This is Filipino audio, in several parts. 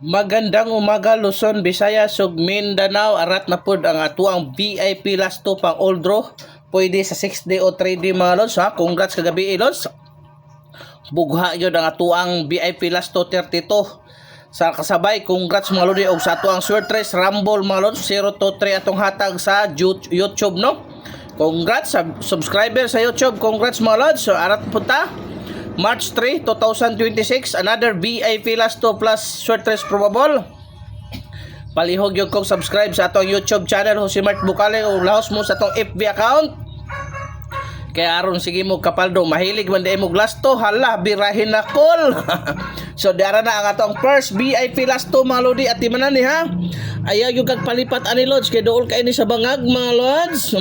Magandang umaga Luzon, Visayas, ug Mindanao. Arat na pud ang atuang VIP last 2 pang all draw. Pwede sa 6D o 3D mga lods ha. Congrats kagabi lods. Bugha yun ang atuang VIP last 2 32. Sa kasabay, congrats mga lodi og sa atuang Sword Race Rumble mga lods 0 to 3 atong hatag sa YouTube no. Congrats sa subscriber sa YouTube. Congrats mga lods. So arat punta March 3, 2026, another VIP last 2 plus short race probable. Palihog yung kong subscribe sa atong YouTube channel Jose Mart Bukale o lahos mo sa atong FB account. Kaya aron sige mo kapaldo, mahilig man di mo last 2, hala birahin na call. So dara na ang atong first VIP last 2 mga lodi at timanan ni ha. Ayaw yung kagpalipat ani lods kay dool kay ni sa bangag mga lods.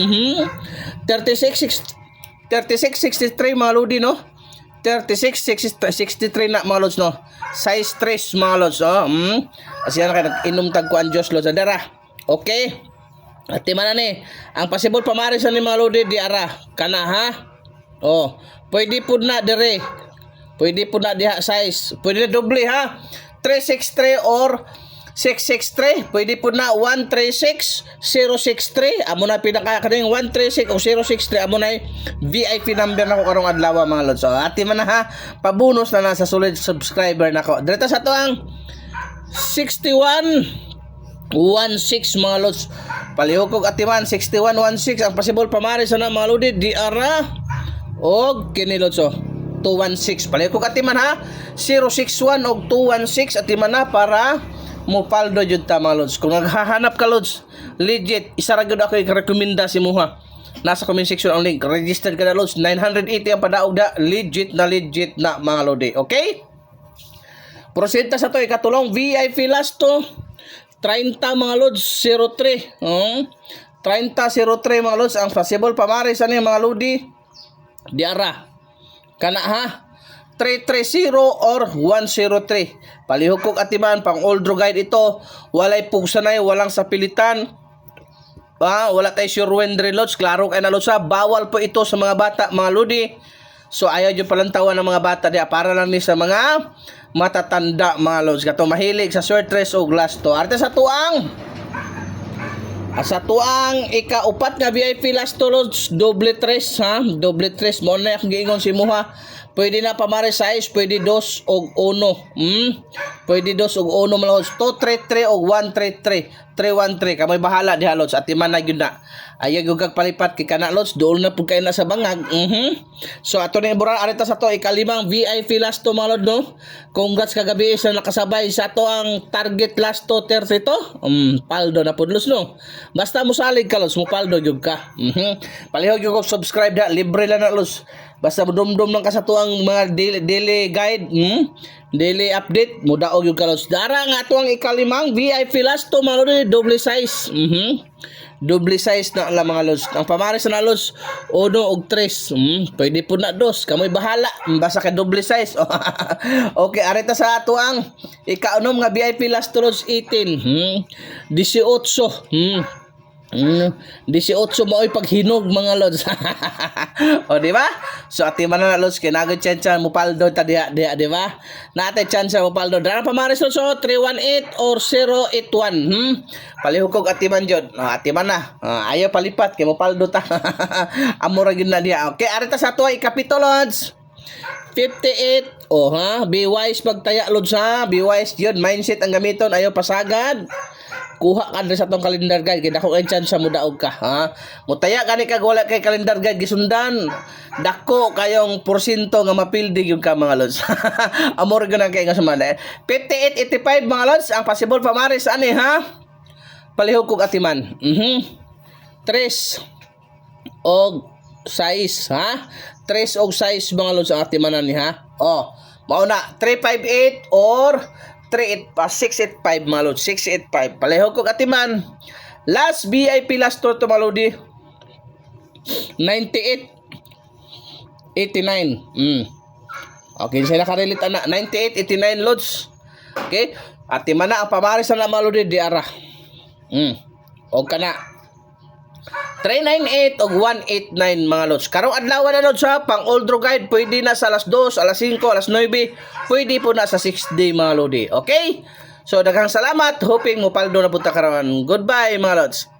3663 mga lodi no. 36, 63 na mga lods no. Size 3 mga lods oh. Asiya na kayo nag-inom tagkuan Diyos lods. Dara. Okay. At mana ni. Ang possible pamarisan ni mga lodi di ara. Kana ha. Oh. Pwede po na dire. Pwede po na diha size. Pwede na doble ha. 363 or 663. Pwede po na 136 063. Amo na pinakakaning 136 o 063. Amo na VIP number na ko karong adlaw mga lods. So ati man na ha. Pabonus na sa solid subscriber nako. Dito sa to ang 6116 mga lods. Palihog kog ati man 6116 ang possible pamaris na mga lodi di ara og kini lods so 216. Palihog kog ati man ha 061 og 216 ati man na para mupaldo jud ta mga lods. Kung naghahanap ka lods, legit, isa ra gud ako i-rekomenda si Muha. Nasa comment section ang link. Registered ka na lods. 980 ang padaog da. Legit na mga lodi. Okay? Proceed ta sa to ikatulong VIP last to 30 mga lods 03. 30 03 mga lods ang possible pamaris ani mga lodi. Diara. Kana ha. 330 or 103. Palihog kog atiman pang all draw guide ito. Walay pugsanay, walang sapilitan. Wala tayo sure wendre lods. Klaro kay na lods ha. Bawal po ito sa mga bata, mga lodi. So ayaw yung palantawan ng mga bata diya para lang ni sa mga matatanda mga lods. Kato mahilig sa short race o glass to. Arte sa tuang ika-upat nga VIP last to lods. Doble tres ha. Doble tres. Mo na yung giingon si Muha. Pwede na pamare size, pwede 2 og 1. Pwede 2 og 1 mga lods. 233 og 133. 313 kamay bahala diha lods at iman na gyud na. Ayaw gyud kag palipat kay kana lods dool na pud kay na sa bangag. So ato ni buran arita sa to ikalimang VIP last to mga lods no. Congrats kagabi sa nakasabay sa to ang target last to 30 to. Paldo na pud lods no. Basta mo salig ka lods, mo paldo gyud ka. Palihog gyud kog subscribe da, libre lang na lods. Basta dumdum lang ka sa to ang mga daily guide, daily update, mudaog yung kalos. Dara nga ito ang ikalimang VIP last to mga lods, double size. Double size na lang mga lods. Ang pamaris na lods, 1 og 3. Pwede po na 2. Kamoy bahala. Basta ka double size. Okay, arita sa ito ang ikaunom nga VIP last to lods, 18. 18. 18 maoy paghinog mga lods. O di ba? So ati man na lods kinagod chance mo paldo ta diha di ba? Naate chance mo paldo. Dara pamaris lods so 318 or 081. Palihog kog ati man jud. Ati man na. Ayaw palipat kay mo paldo ta. Amo ra gyud na diha. Okay, arita sa tuwa ikapito lods. 58. Be wise pagtaya lods ha. Be wise yun. Mindset ang gamiton. Ayaw pasagad. Kuha ka sa tong calendar guide kay dako kay chance mo daog ka ha. Mutaya gani kag wala kay calendar guide gisundan. Dako kayong porsyento nga mapildi gyud ka mga lods. Amor gyud kay nga sumana. 58 85 mga lods ang possible pamaris ani ha. Palihog kog atiman. 3 og size ha. 3 og size mga lods ang atiman ani ha. Mao na 358 or 685 mga lods. 685 palihog kog atiman. Last VIP last to mga lodi 98 89. Okay, siya nakarelate na 98 89 lods. Okay, atiman na ang pamaris na mga lodi di ara. O kana 398 o 189 mga lods. Karong adlaw na lods ha, pang all draw guide, pwede na sa alas 2, alas 5, alas 9, pwede po na sa 6 day mga lodi. Okay? So daghang salamat, hoping mo paldo na punta karon. Goodbye mga lods.